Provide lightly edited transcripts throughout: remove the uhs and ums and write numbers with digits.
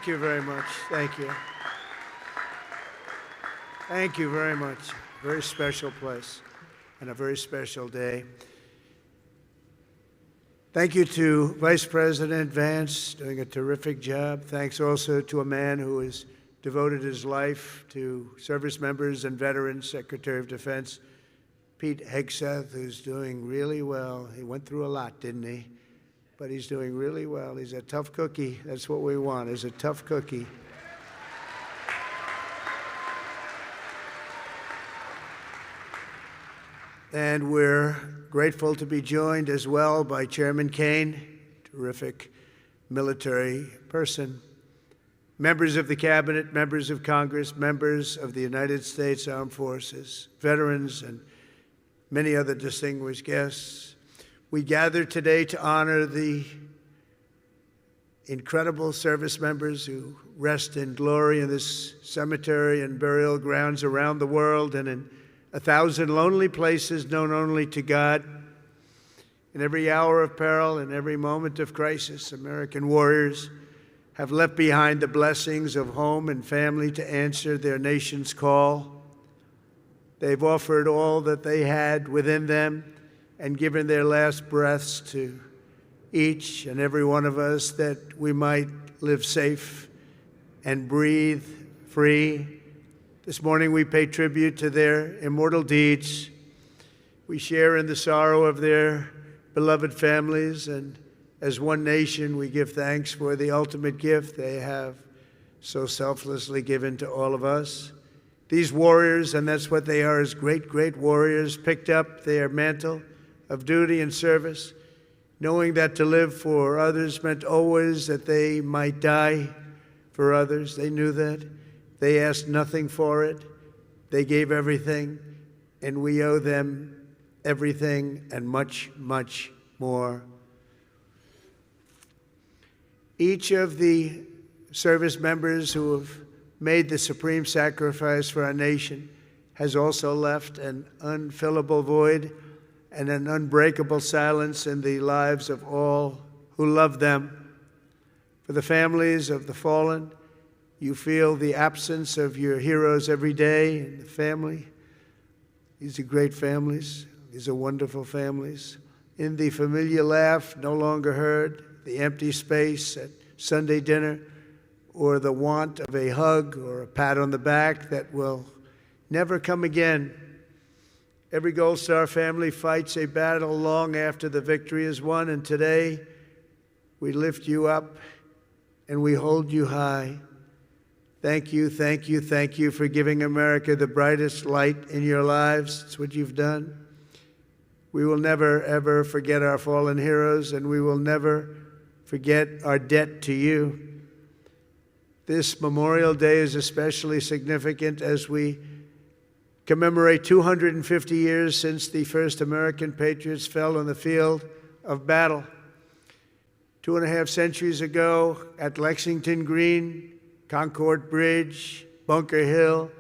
Thank you very much. Thank you. Thank you very much. Very special place and a very special day. Thank you to Vice President Vance, doing a terrific job. Thanks also to a man who has devoted his life to service members and veterans, Secretary of Defense Pete Hegseth, who's doing really well. He went through a lot, didn't he? But he's doing really well. He's a tough cookie. That's what we want, is a tough cookie. And we're grateful to be joined as well by Chairman Kaine, terrific military person, members of the Cabinet, members of Congress, members of the United States Armed Forces, veterans, and many other distinguished guests. We gather today to honor the incredible service members who rest in glory in this cemetery and burial grounds around the world and in 1,000 lonely places known only to God. In every hour of peril, in every moment of crisis, American warriors have left behind the blessings of home and family to answer their nation's call. They've offered all that they had within them and given their last breaths to each and every one of us that we might live safe and breathe free. This morning we pay tribute to their immortal deeds. We share in the sorrow of their beloved families, and as one nation we give thanks for the ultimate gift they have so selflessly given to all of us. These warriors, and that's what they are, as great, great warriors, picked up their mantle of duty and service, knowing that to live for others meant always that they might die for others. They knew that. They asked nothing for it. They gave everything, and we owe them everything and much, much more. Each of the service members who have made the supreme sacrifice for our nation has also left an unfillable void and an unbreakable silence in the lives of all who love them. For the families of the fallen, you feel the absence of your heroes every day in the family. These are great families. These are wonderful families. In the familiar laugh no longer heard, the empty space at Sunday dinner, or the want of a hug or a pat on the back that will never come again. Every Gold Star family fights a battle long after the victory is won, and today we lift you up and we hold you high. Thank you, thank you, thank you for giving America the brightest light in your lives. It's what you've done. We will never, ever forget our fallen heroes, and we will never forget our debt to you. This Memorial Day is especially significant as we commemorate 250 years since the first American patriots fell on the field of battle. 2.5 centuries ago at Lexington Green, Concord Bridge, Bunker Hill,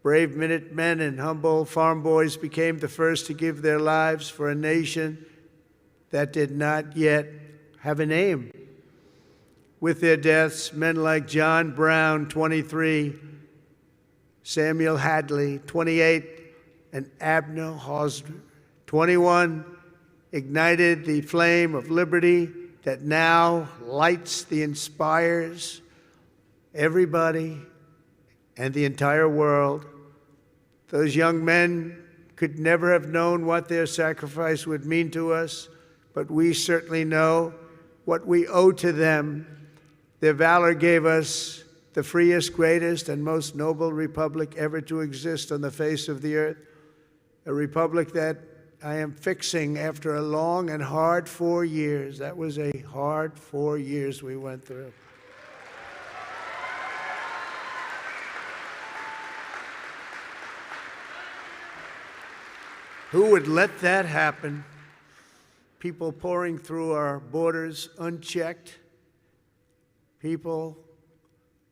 brave Minutemen and humble farm boys became the first to give their lives for a nation that did not yet have a name. With their deaths, men like John Brown, 23, Samuel Hadley, 28, and Abner Hosner, 21, ignited the flame of liberty that now lights the inspires everybody and the entire world. Those young men could never have known what their sacrifice would mean to us, but we certainly know what we owe to them. Their valor gave us the freest, greatest, and most noble republic ever to exist on the face of the earth, a republic that I am fixing after a long and hard 4 years. That was a hard 4 years we went through. Who would let that happen? People pouring through our borders unchecked, people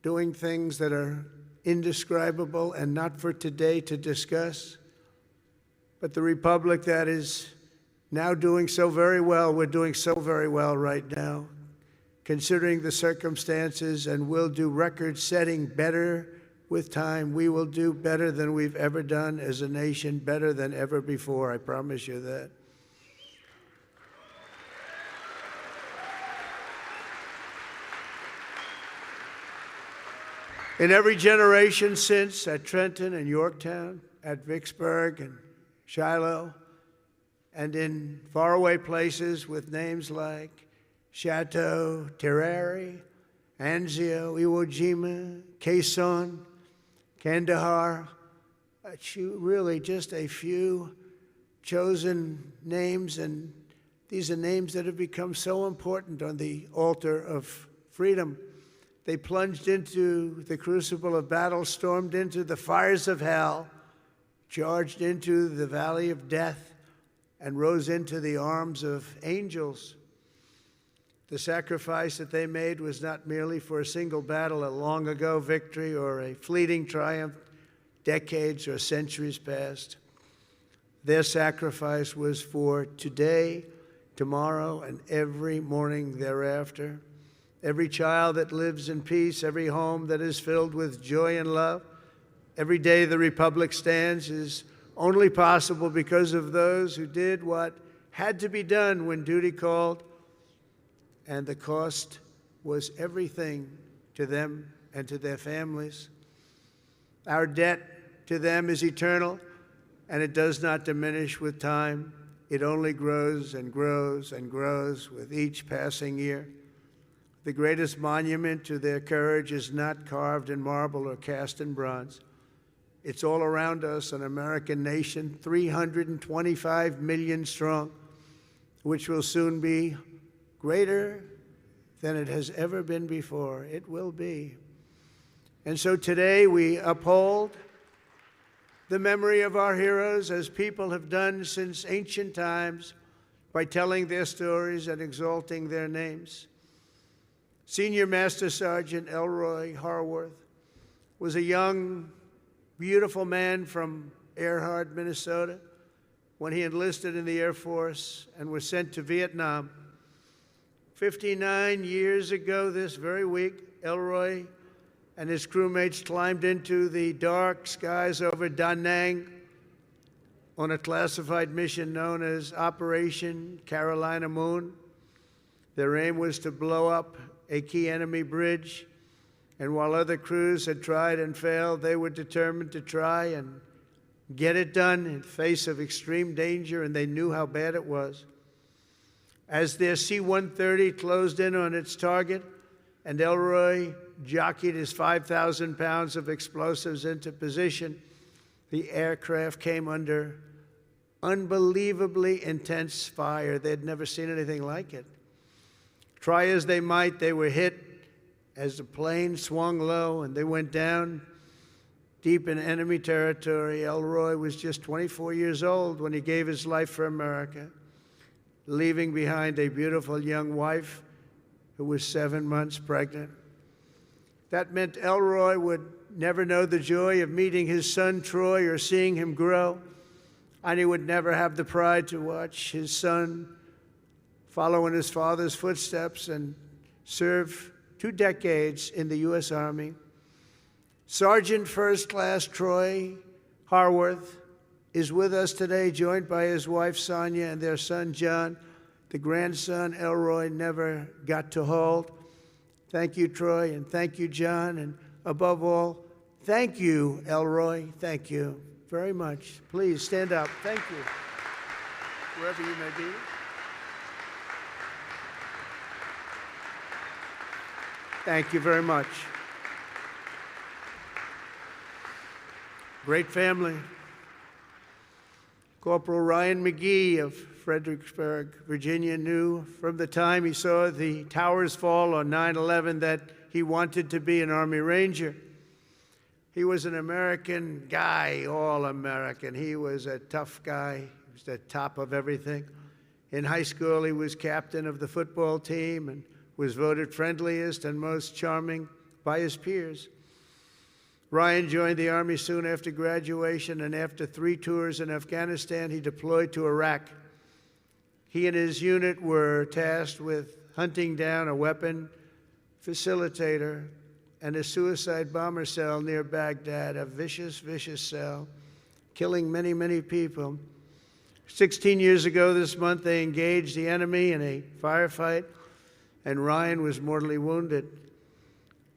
doing things that are indescribable and not for today to discuss. But the republic that is now doing so very well, we're doing so very well right now, considering the circumstances, and we'll do record-setting better with time. We will do better than we've ever done as a nation, better than ever before. I promise you that. In every generation since, at Trenton and Yorktown, at Vicksburg and Shiloh, and in faraway places with names like Chateau, Terrari, Anzio, Iwo Jima, Quezon, Kandahar, really just a few chosen names, and these are names that have become so important on the altar of freedom. They plunged into the crucible of battle, stormed into the fires of hell, charged into the valley of death, and rose into the arms of angels. The sacrifice that they made was not merely for a single battle, a long ago victory, or a fleeting triumph, decades or centuries past. Their sacrifice was for today, tomorrow, and every morning thereafter. Every child that lives in peace, every home that is filled with joy and love, every day the Republic stands is only possible because of those who did what had to be done when duty called, and the cost was everything to them and to their families. Our debt to them is eternal, and it does not diminish with time. It only grows and grows and grows with each passing year. The greatest monument to their courage is not carved in marble or cast in bronze. It's all around us, an American nation, 325 million strong, which will soon be greater than it has ever been before. It will be. And so today we uphold the memory of our heroes as people have done since ancient times by telling their stories and exalting their names. Senior Master Sergeant Elroy Harworth was a young, beautiful man from Earhart, Minnesota, when he enlisted in the Air Force and was sent to Vietnam. 59 years ago this very week, Elroy and his crewmates climbed into the dark skies over Da Nang on a classified mission known as Operation Carolina Moon. Their aim was to blow up a key enemy bridge, and while other crews had tried and failed, they were determined to try and get it done in face of extreme danger, and they knew how bad it was. As their C-130 closed in on its target, and Elroy jockeyed his 5,000 pounds of explosives into position, the aircraft came under unbelievably intense fire. They'd never seen anything like it. Try as they might, they were hit as the plane swung low and they went down deep in enemy territory. Elroy was just 24 years old when he gave his life for America, leaving behind a beautiful young wife who was 7 months pregnant. That meant Elroy would never know the joy of meeting his son Troy or seeing him grow, and he would never have the pride to watch his son follow in his father's footsteps and serve 2 decades in the U.S. Army. Sergeant First Class Troy Harworth is with us today, joined by his wife Sonia and their son John, the grandson Elroy never got to hold. Thank you, Troy, and thank you, John, and above all, thank you, Elroy. Thank you very much. Please stand up. Thank you, wherever you may be. Thank you very much. Great family. Corporal Ryan McGee of Fredericksburg, Virginia, knew from the time he saw the towers fall on 9/11 that he wanted to be an Army Ranger. He was an American guy, all American. He was a tough guy. He was the top of everything. In high school, he was captain of the football team and was voted friendliest and most charming by his peers. Ryan joined the Army soon after graduation, and after 3 tours in Afghanistan, he deployed to Iraq. He and his unit were tasked with hunting down a weapon facilitator, and a suicide bomber cell near Baghdad, a vicious, vicious cell, killing many, many people. 16 years ago this month, they engaged the enemy in a firefight, and Ryan was mortally wounded.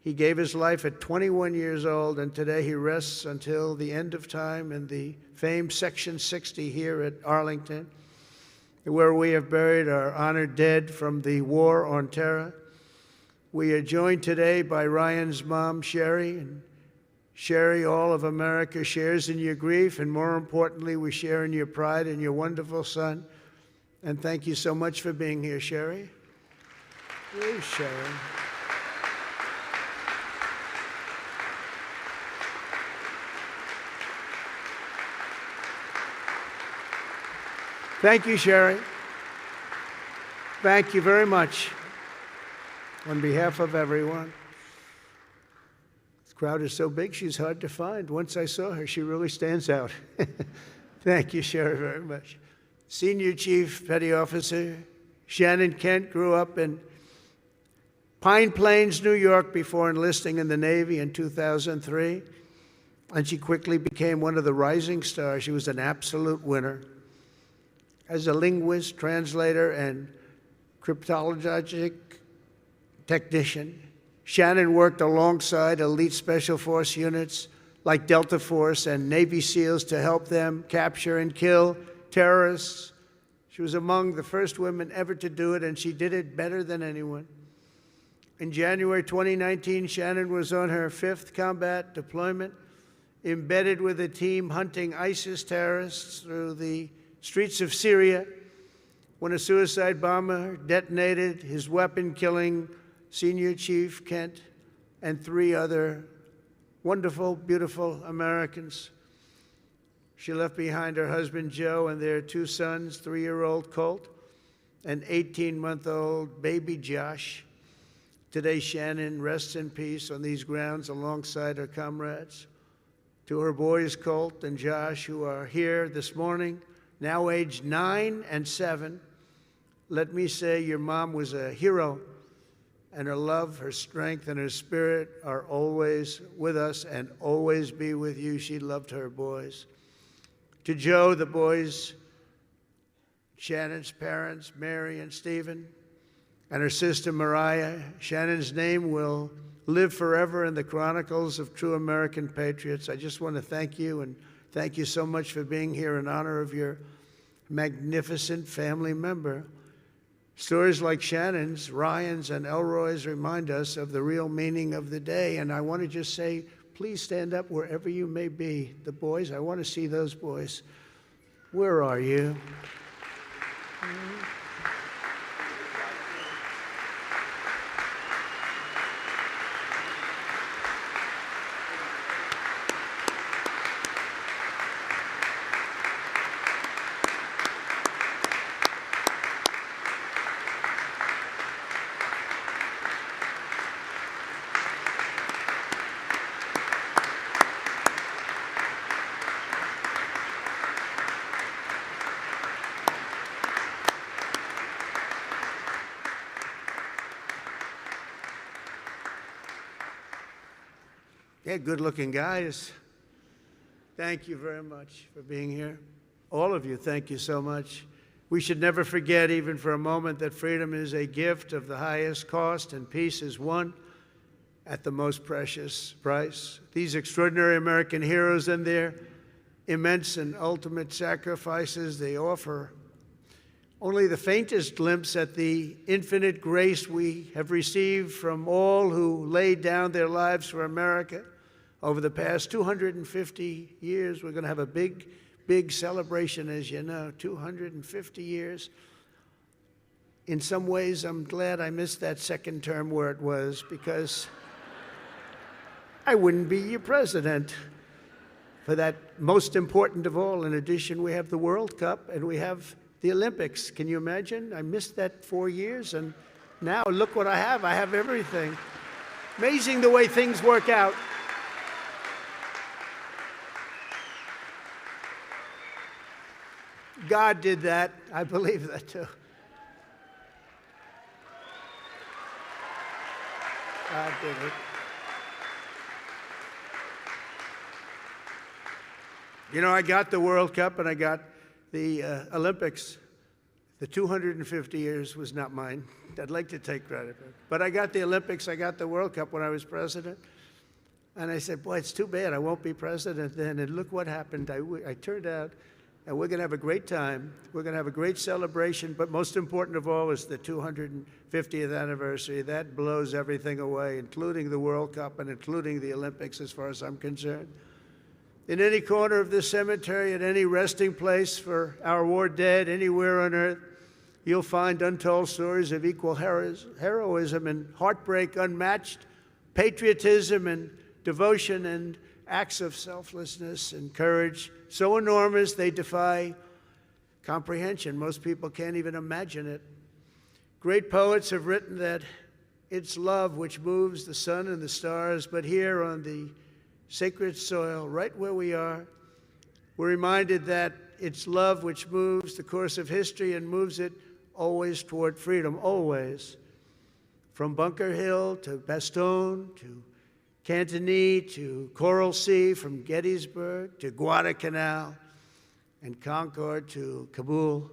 He gave his life at 21 years old, and today he rests until the end of time in the famed Section 60 here at Arlington, where we have buried our honored dead from the War on Terror. We are joined today by Ryan's mom, Sherry. And Sherry, all of America shares in your grief, and more importantly, we share in your pride in your wonderful son. And thank you so much for being here, Sherry. Please, Sherry. Thank you, Sherry. Thank you very much. On behalf of everyone. This crowd is so big, she's hard to find. Once I saw her, she really stands out. Thank you, Sherry, very much. Senior Chief Petty Officer Shannon Kent grew up in Pine Plains, New York, before enlisting in the Navy in 2003. And she quickly became one of the rising stars. She was an absolute winner. As a linguist, translator, and cryptologic technician, Shannon worked alongside elite special force units like Delta Force and Navy SEALs to help them capture and kill terrorists. She was among the first women ever to do it, and she did it better than anyone. In January 2019, Shannon was on her 5th combat deployment, embedded with a team hunting ISIS terrorists through the streets of Syria, when a suicide bomber detonated his weapon, killing Senior Chief Kent and 3 other wonderful, beautiful Americans. She left behind her husband, Joe, and their 2 sons, 3-year-old Colt and 18-month-old baby Josh. Today, Shannon rests in peace on these grounds alongside her comrades. To her boys, Colt and Josh, who are here this morning, now aged 9 and 7, let me say your mom was a hero, and her love, her strength, and her spirit are always with us and always be with you. She loved her boys. To Joe, the boys, Shannon's parents, Mary and Stephen, and her sister Mariah, Shannon's name will live forever in the chronicles of true American patriots. I just want to thank you, and thank you so much for being here in honor of your magnificent family member. Stories like Shannon's, Ryan's, and Elroy's remind us of the real meaning of the day. And I want to just say, please stand up wherever you may be. The boys, I want to see those boys. Where are you? Yeah, good-looking guys. Thank you very much for being here. All of you, thank you so much. We should never forget, even for a moment, that freedom is a gift of the highest cost, and peace is won at the most precious price. These extraordinary American heroes and their immense and ultimate sacrifices, they offer only the faintest glimpse at the infinite grace we have received from all who laid down their lives for America. Over the past 250 years, we're going to have a big, big celebration, as you know, 250 years. In some ways, I'm glad I missed that second term where it was, because I wouldn't be your president for that most important of all. In addition, we have the World Cup and we have the Olympics. Can you imagine? I missed that 4 years, and now look what I have. I have everything. Amazing the way things work out. God did that. I believe that too. I did it. You know, I got the World Cup and I got the Olympics. The 250 years was not mine. I'd like to take credit for it. But I got the Olympics, I got the World Cup when I was president. And I said, boy, it's too bad I won't be president then. And look what happened. I turned out, and we're going to have a great time. We're going to have a great celebration. But most important of all is the 250th anniversary. That blows everything away, including the World Cup and including the Olympics, as far as I'm concerned. In any corner of this cemetery, at any resting place for our war dead, anywhere on earth, you'll find untold stories of equal heroism and heartbreak, unmatched patriotism and devotion, and acts of selflessness and courage so enormous they defy comprehension. Most people can't even imagine it. Great poets have written that it's love which moves the sun and the stars, but here on the sacred soil, right where we are, we're reminded that it's love which moves the course of history and moves it always toward freedom, always. From Bunker Hill to Bastogne to Cantigny to Coral Sea, from Gettysburg to Guadalcanal and Concord to Kabul,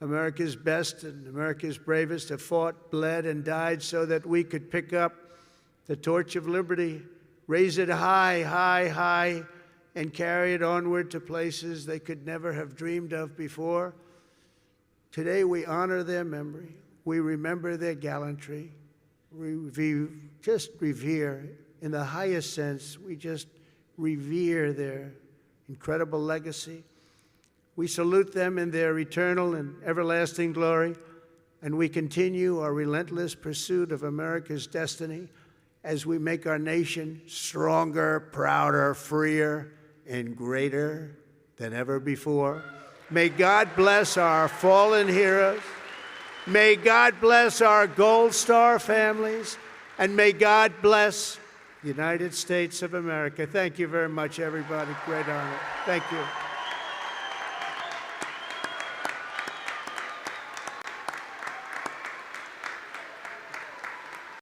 America's best and America's bravest have fought, bled, and died so that we could pick up the torch of liberty, raise it high, high, high, and carry it onward to places they could never have dreamed of before. Today we honor their memory. We remember their gallantry. We just revere, in the highest sense, we just revere their incredible legacy. We salute them in their eternal and everlasting glory, and we continue our relentless pursuit of America's destiny as we make our nation stronger, prouder, freer, and greater than ever before. May God bless our fallen heroes. May God bless our Gold Star families. And may God bless the United States of America. Thank you very much, everybody. Great honor. Thank you.